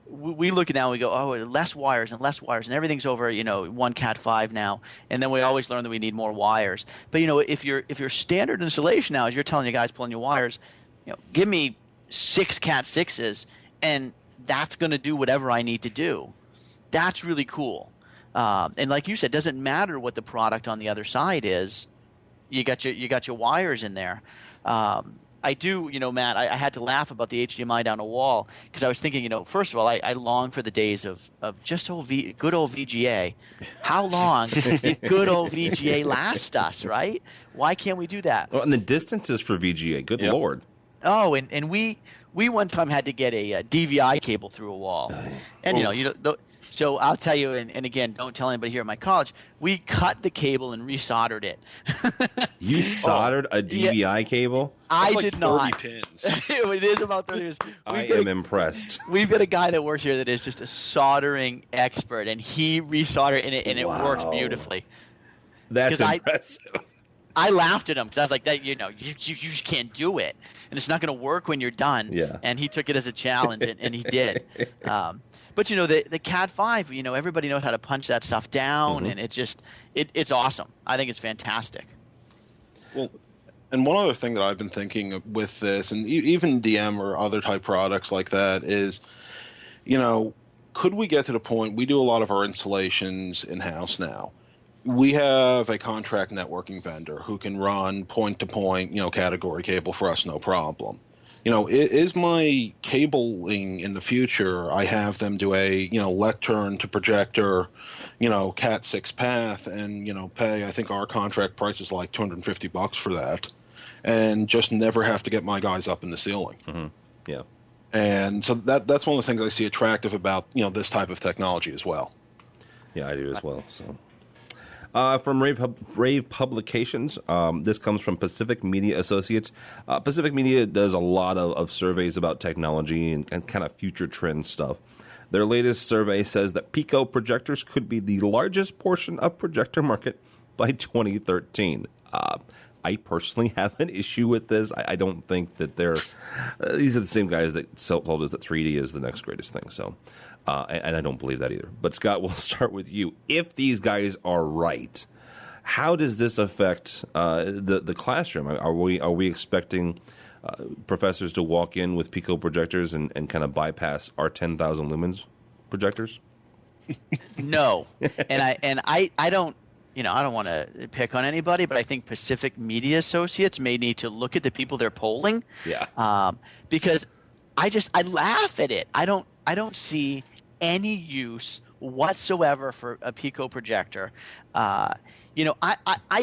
Speaker 6: we look at it now and we go, oh, less wires, and everything's over, one Cat 5 now, and then we always learn that we need more wires. But if your standard installation now is you're telling your guys pulling your wires, give me 6 Cat 6s, and that's going to do whatever I need to do. That's really cool. And like you said, it doesn't matter what the product on the other side is. You got your wires in there. I do, Matt, I had to laugh about the HDMI down a wall because I was thinking, first of all, I long for the days of just good old VGA. How long did good old VGA last us, right? Why can't we do that?
Speaker 4: Well, and the distances for VGA, good Lord.
Speaker 6: Oh, and we one time had to get a DVI cable through a wall. And, so I'll tell you, and again, don't tell anybody here at my college, we cut the cable and resoldered it.
Speaker 4: You soldered a DVI cable?
Speaker 6: I
Speaker 5: like
Speaker 6: did not.
Speaker 5: 30 pins.
Speaker 6: It is about 30 pins.
Speaker 4: I am impressed.
Speaker 6: We've got a guy that works here that is just a soldering expert, and he resoldered it, and it works beautifully.
Speaker 4: That's impressive.
Speaker 6: I laughed at him because I was like, "That you just can't do it, and it's not going to work when you're done."
Speaker 4: Yeah.
Speaker 6: And he took it as a challenge, and he did. But the Cat 5, everybody knows how to punch that stuff down, and it's awesome. I think it's fantastic.
Speaker 5: Well, and one other thing that I've been thinking with this, and even DM or other type products like that, is, could we get to the point, we do a lot of our installations in-house now. We have a contract networking vendor who can run point-to-point, category cable for us, no problem. Is my cabling in the future, I have them do a, lectern to projector, Cat 6 path, and, pay, I think our contract price is like $250 for that, and just never have to get my guys up in the ceiling.
Speaker 4: Mm-hmm. Yeah.
Speaker 5: And so that's one of the things I see attractive about, this type of technology as well.
Speaker 4: Yeah, I do as well, so. From Rave Publications, this comes from Pacific Media Associates. Pacific Media does a lot of surveys about technology and kind of future trend stuff. Their latest survey says that Pico projectors could be the largest portion of projector market by 2013. I I personally have an issue with this. I don't think that these are the same guys that told us that 3D is the next greatest thing. So, and I don't believe that either. But Scott, we'll start with you. If these guys are right, how does this affect the classroom? Are we expecting professors to walk in with Pico projectors and kind of bypass our 10,000 lumens projectors?
Speaker 6: No, and I don't. I don't want to pick on anybody, but I think Pacific Media Associates may need to look at the people they're polling.
Speaker 4: Yeah.
Speaker 6: Because I laugh at it. I don't see any use whatsoever for a Pico projector. I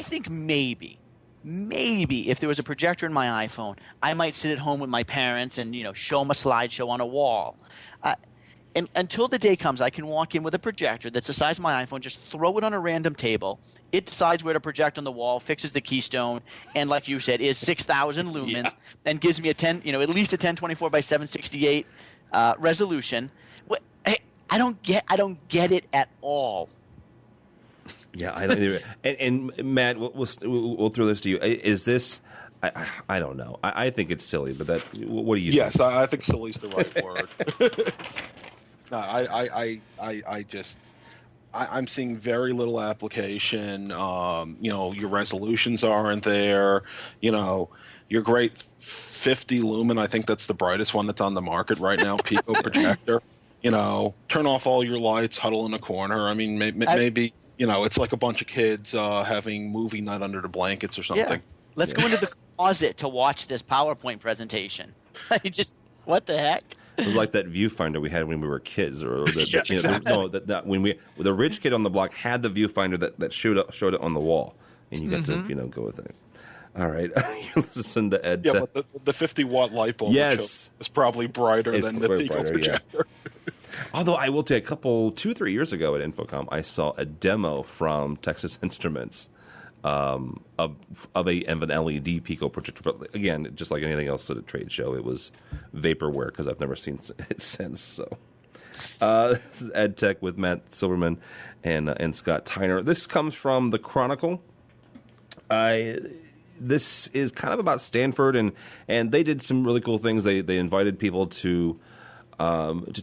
Speaker 6: think maybe if there was a projector in my iPhone, I might sit at home with my parents and show them a slideshow on a wall. And until the day comes, I can walk in with a projector that's the size of my iPhone, just throw it on a random table. It decides where to project on the wall, fixes the keystone, and like you said, is 6,000 lumens, and gives me at least a 1024 by 768 resolution. I don't get it at all.
Speaker 4: Yeah, I don't either. And Matt, we'll throw this to you. Is this? I don't know. I think it's silly, but what do you?
Speaker 5: Yes,
Speaker 4: think?
Speaker 5: I think silly is the right word. No, I'm seeing very little application. Your resolutions aren't there. Your great 50 lumen, I think that's the brightest one that's on the market right now, Pico projector. Turn off all your lights, huddle in a corner. I mean, maybe, it's like a bunch of kids having movie night under the blankets or something.
Speaker 6: Yeah. Let's go into the closet to watch this PowerPoint presentation. What the heck?
Speaker 4: It was like that viewfinder we had when we were kids, or when the rich kid on the block had the viewfinder that showed it on the wall, and you got to go with it. All right, you listen to Ed.
Speaker 5: Yeah, but the 50-watt light bulb is probably brighter than the Pico projector.
Speaker 4: Yeah. Although I will tell you, 2-3 years ago at Infocom, I saw a demo from Texas Instruments of an LED Pico projector. But again, just like anything else at a trade show, it was vaporware because I've never seen it since. So this is EdTech with Matt Silverman and Scott Tyner. This comes from the Chronicle. This is kind of about Stanford, and they did some really cool things. They invited people to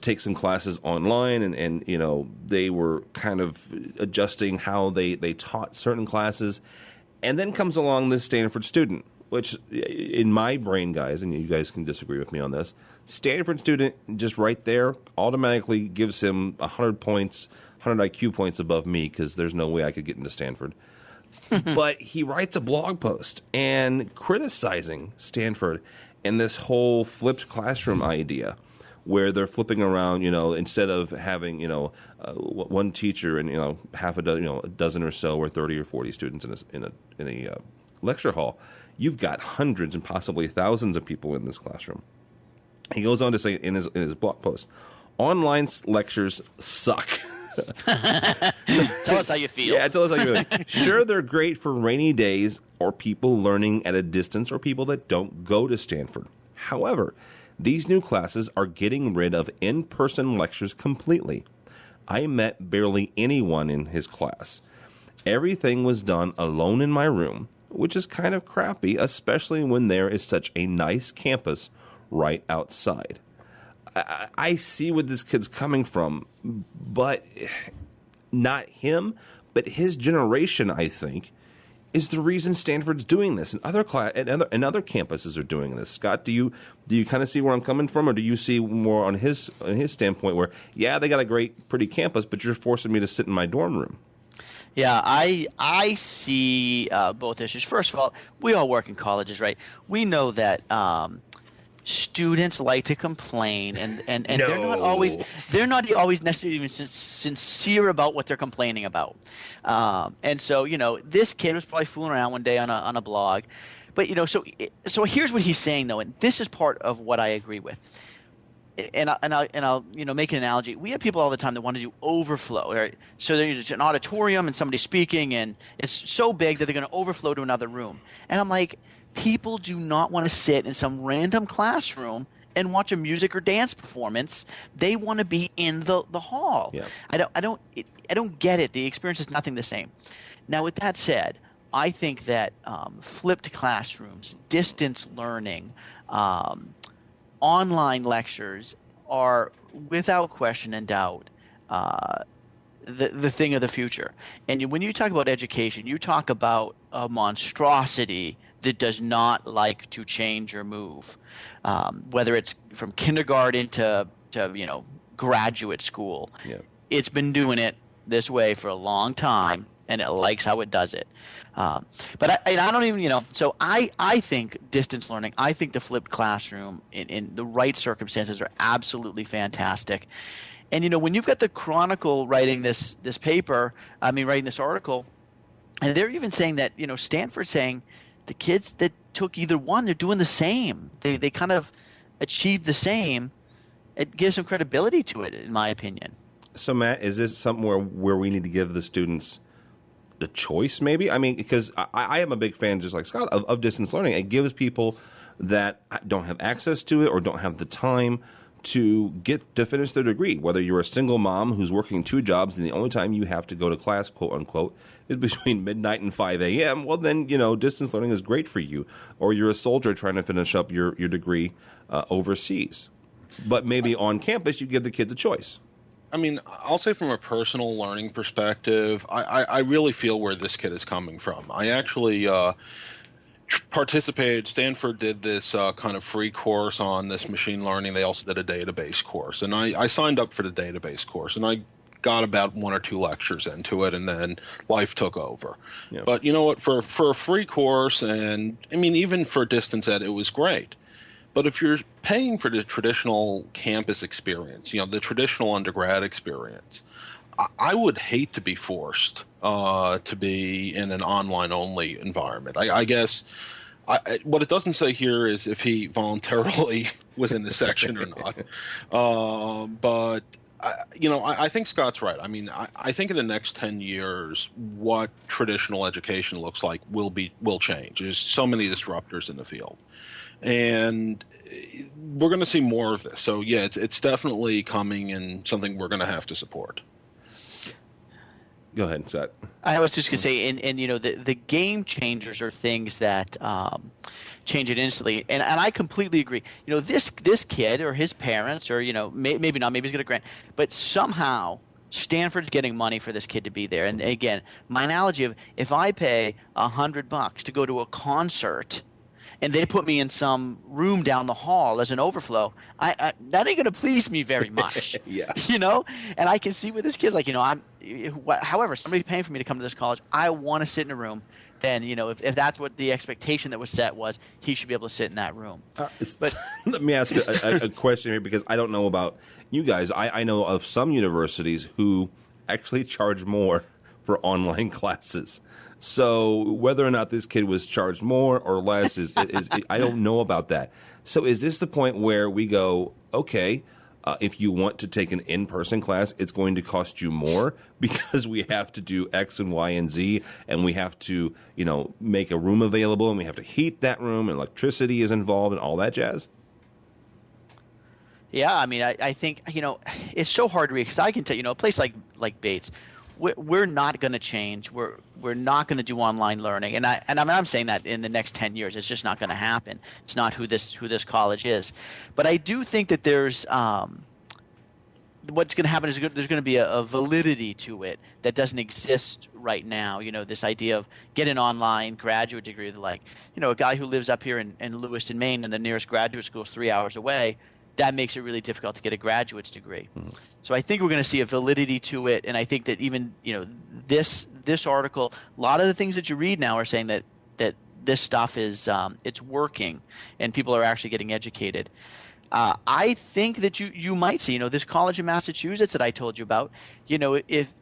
Speaker 4: take some classes online, and they were kind of adjusting how they taught certain classes. And then comes along this Stanford student, which in my brain, guys, and you guys can disagree with me on this, Stanford student just right there automatically gives him 100 points, 100 IQ points above me, because there's no way I could get into Stanford. But he writes a blog post and criticizing Stanford and this whole flipped classroom idea, where they're flipping around, instead of having, one teacher and, half a dozen, a dozen or so, or 30 or 40 students in a lecture hall, you've got hundreds and possibly thousands of people in this classroom. He goes on to say in his blog post, online lectures suck.
Speaker 6: Tell us how you feel.
Speaker 4: Yeah, tell us how you feel. Sure, they're great for rainy days or people learning at a distance or people that don't go to Stanford. However, these new classes are getting rid of in-person lectures completely. I met barely anyone in his class. Everything was done alone in my room, which is kind of crappy, especially when there is such a nice campus right outside. I see where this kid's coming from, but not him, but his generation, I think, is the reason Stanford's doing this, and other campuses are doing this. Scott, do you kind of see where I'm coming from, or do you see more on his standpoint where, yeah, they got a great, pretty campus, but you're forcing me to sit in my dorm room?
Speaker 6: Yeah, I see both issues. First of all, we all work in colleges, right? We know that students like to complain, and
Speaker 4: No.
Speaker 6: they're not always necessarily even sincere about what they're complaining about. And so this kid was probably fooling around one day on a blog, but so here's what he's saying though, and this is part of what I agree with. And I'll make an analogy. We have people all the time that want to do overflow, right? So there's an auditorium and somebody's speaking, and it's so big that they're going to overflow to another room. And I'm like, people do not want to sit in some random classroom and watch a music or dance performance. They want to be in the hall.
Speaker 4: Yeah.
Speaker 6: I don't get it. The experience is nothing the same. Now, with that said, I think that flipped classrooms, distance learning, online lectures are, without question and doubt, the thing of the future. And when you talk about education, you talk about a monstrosity that does not like to change or move, whether it's from kindergarten to graduate school.
Speaker 4: Yeah.
Speaker 6: It's been doing it this way for a long time, and it likes how it does it. But I don't even, so I think distance learning, I think the flipped classroom in the right circumstances are absolutely fantastic. And, when you've got the Chronicle writing this article, and they're even saying that, Stanford's saying the kids that took either one, they're doing the same. They kind of achieved the same. It gives some credibility to it, in my opinion.
Speaker 4: So, Matt, is this somewhere where we need to give the students the choice, maybe? I mean, because I am a big fan, just like Scott, of distance learning. It gives people that don't have access to it or don't have the time to finish their degree. Whether you're a single mom who's working 2 jobs and the only time you have to go to class, quote unquote, is between midnight and 5 a.m., well, then, distance learning is great for you. Or you're a soldier trying to finish up your degree overseas. But maybe on campus, you give the kids a choice.
Speaker 5: I mean, I'll say from a personal learning perspective, I really feel where this kid is coming from. I actually participated. Stanford did this kind of free course on this machine learning. They also did a database course. And I signed up for the database course, and I got about 1 or 2 lectures into it, and then life took over. Yeah. But you know what? For a free course, and I mean, even for distance ed, it was great. But if you're paying for the traditional campus experience, the traditional undergrad experience, I would hate to be forced to be in an online-only environment. I guess what it doesn't say here is if he voluntarily was in the section or not. But I think Scott's right. I mean, I think in the next 10 years, what traditional education looks like will change. There's so many disruptors in the field. And we're going to see more of this. So, yeah, it's definitely coming and something we're going to have to support.
Speaker 4: Go ahead, Scott.
Speaker 6: I was just going to say, and the game changers are things that change it instantly. And I completely agree. This kid or his parents or, maybe not, maybe he's going to grant, but somehow Stanford's getting money for this kid to be there. And again, my analogy of if I pay $100 to go to a concert and they put me in some room down the hall as an overflow, that ain't going to please me very much.
Speaker 4: Yeah.
Speaker 6: And I can see with this kid, however, somebody's paying for me to come to this college, I want to sit in a room. Then, if that's what the expectation that was set was, he should be able to sit in that room. But
Speaker 4: let me ask a question here, because I don't know about you guys. I know of some universities who actually charge more for online classes. So whether or not this kid was charged more or less is I don't know about that. So is this the point where we go, okay, if you want to take an in-person class, it's going to cost you more because we have to do X and Y and Z, and we have to, make a room available, and we have to heat that room, and electricity is involved, and all that jazz?
Speaker 6: Yeah, I mean, I think, it's so hard to read because I can tell, a place like Bates, we're not going to change. We're not going to do online learning, and I'm saying that in the next 10 years, it's just not going to happen. It's not who this college is. But I do think that there's what's going to happen is there's going to be a validity to it that doesn't exist right now. This idea of get an online graduate degree, a guy who lives up here in Lewiston, Maine, and the nearest graduate school is 3 hours away. That makes it really difficult to get a graduate's degree. Mm-hmm. So I think we're going to see a validity to it, and I think that even this article, a lot of the things that you read now are saying that this stuff is it's working, and people are actually getting educated. I think that you might see this college in Massachusetts that I told you about. If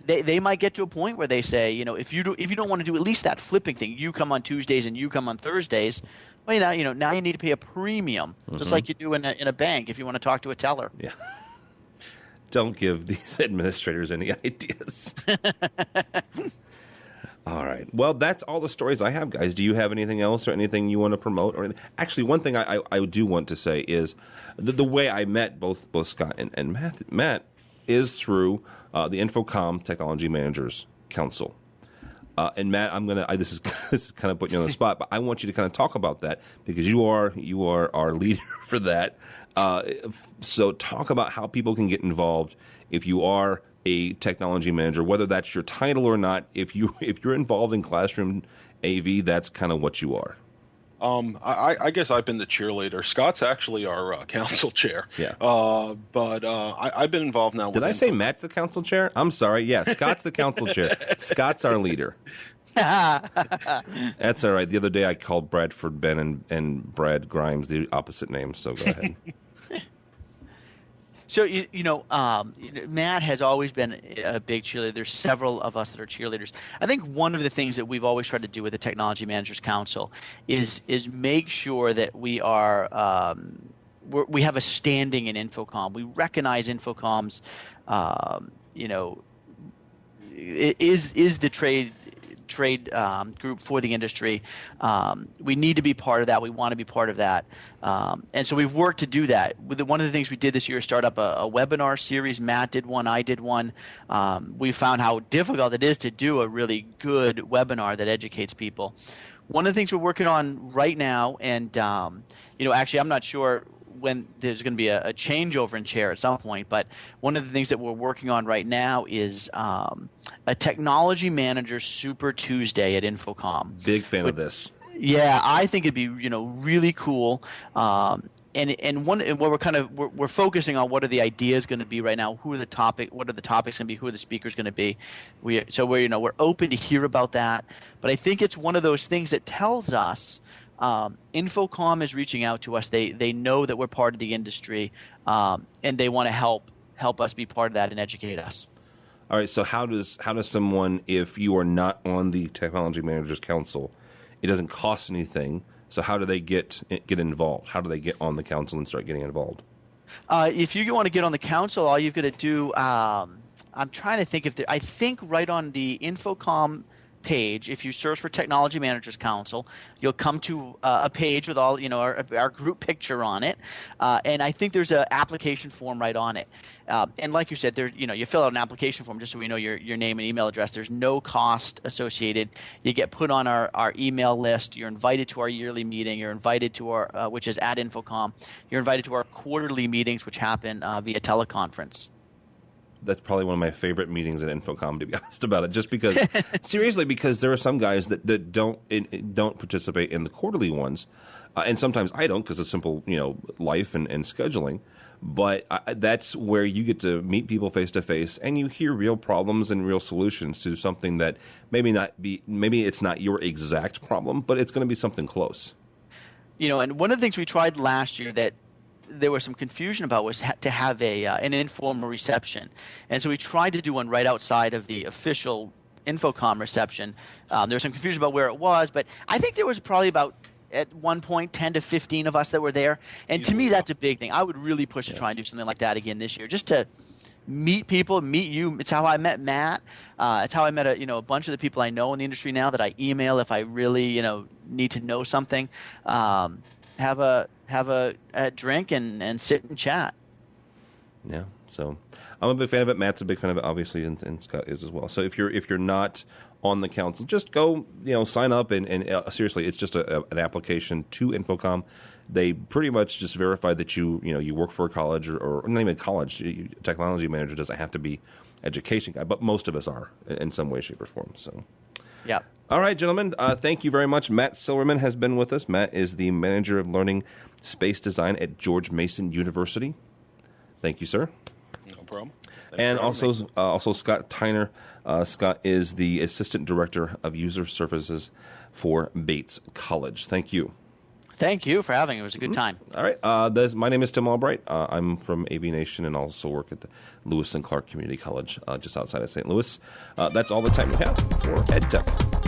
Speaker 6: they might get to a point where they say, if you don't want to do at least that flipping thing, you come on Tuesdays and you come on Thursdays. Well, now you need to pay a premium, just like you do in a bank if you want to talk to a teller.
Speaker 4: Yeah. Don't give these administrators any ideas. All right. Well, that's all the stories I have, guys. Do you have anything else or anything you want to promote? Or anything? Actually, one thing I do want to say is the way I met both Scott and Matt is through the Infocom Technology Managers Council. And Matt, this is kind of putting you on the spot, but I want you to kind of talk about that because you are our leader for that. So talk about how people can get involved if you are a technology manager, whether that's your title or not. If you're involved in classroom AV, that's kind of what you are.
Speaker 5: I guess I've been the cheerleader. Scott's actually our council chair.
Speaker 4: Yeah.
Speaker 5: But I've been involved now.
Speaker 4: Did I say Matt's the council chair? I'm sorry. Yeah, Scott's the council chair. Scott's our leader. That's all right. The other day I called Bradford Ben and Brad Grimes the opposite names, so go ahead.
Speaker 6: So, Matt has always been a big cheerleader. There's several of us that are cheerleaders. I think one of the things that we've always tried to do with the Technology Managers Council is make sure that we are we have a standing in Infocom. We recognize Infocom's, is the trade group for the industry. We need to be part of that. We want to be part of that. And so we've worked to do that. One of the things we did this year is start up a webinar series. Matt did one. I did one. We found how difficult it is to do a really good webinar that educates people. One of the things we're working on right now, and actually I'm not sure when there's going to be a changeover in chair at some point, but one of the things that we're working on right now is a Technology Manager Super Tuesday at Infocom.
Speaker 4: Big fan of this.
Speaker 6: Yeah, I think it'd be really cool. And what we're focusing on, what are the ideas going to be right now? What are the topics going to be? Who are the speakers going to be? We're open to hear about that. But I think it's one of those things that tells us. Infocom is reaching out to us. They know that we're part of the industry, and they want to help us be part of that and educate us.
Speaker 4: All right. So how does someone, if you are not on the Technology Managers Council, it doesn't cost anything. So how do they get involved? How do they get on the council and start getting involved?
Speaker 6: If you want to get on the council, all you've got to do. I'm trying to think I think right on the Infocom page, if you search for Technology Managers Council, you'll come to a page with all our group picture on it, and I think there's an application form right on it. And like you said, there you fill out an application form just so we know your name and email address. There's no cost associated. You get put on our email list. You're invited to our yearly meeting. You're invited to our which is at Infocom. You're invited to our quarterly meetings, which happen via teleconference.
Speaker 4: That's probably one of my favorite meetings at Infocom, to be honest about it. Just because, seriously, because there are some guys that don't participate in the quarterly ones, and sometimes I don't because of simple life and scheduling. But that's where you get to meet people face to face, and you hear real problems and real solutions to something that maybe it's not your exact problem, but it's going to be something close.
Speaker 6: And one of the things we tried last year that there was some confusion about was to have an informal reception. And so we tried to do one right outside of the official Infocom reception. There was some confusion about where it was, but I think there was probably about, at one point, 10 to 15 of us that were there. And to me, that's a big thing. I would really push to try and do something like that again this year, just to meet people, meet you. It's how I met Matt. It's how I met a bunch of the people I know in the industry now that I email if I really need to know something. Have a drink and sit and chat.
Speaker 4: Yeah, so I'm a big fan of it. Matt's a big fan of it, obviously, and Scott is as well. So if you're not on the council, just go sign up and seriously, it's just an application to Infocom. They pretty much just verify that you work for a college or not even a college. Technology manager doesn't have to be education guy, but most of us are in some way, shape, or form. So.
Speaker 6: Yeah.
Speaker 4: All right, gentlemen. Thank you very much. Matt Silverman has been with us. Matt is the Manager of Learning Space Design at George Mason University. Thank you, sir.
Speaker 5: No problem.
Speaker 4: And also Scott Tyner. Scott is the Assistant Director of User Services for Bates College. Thank you.
Speaker 6: Thank you for having me. It was a good time.
Speaker 4: All right. My name is Tim Albright. I'm from AVNation and also work at Lewis and Clark Community College just outside of St. Louis. That's all the time we have for EdTech.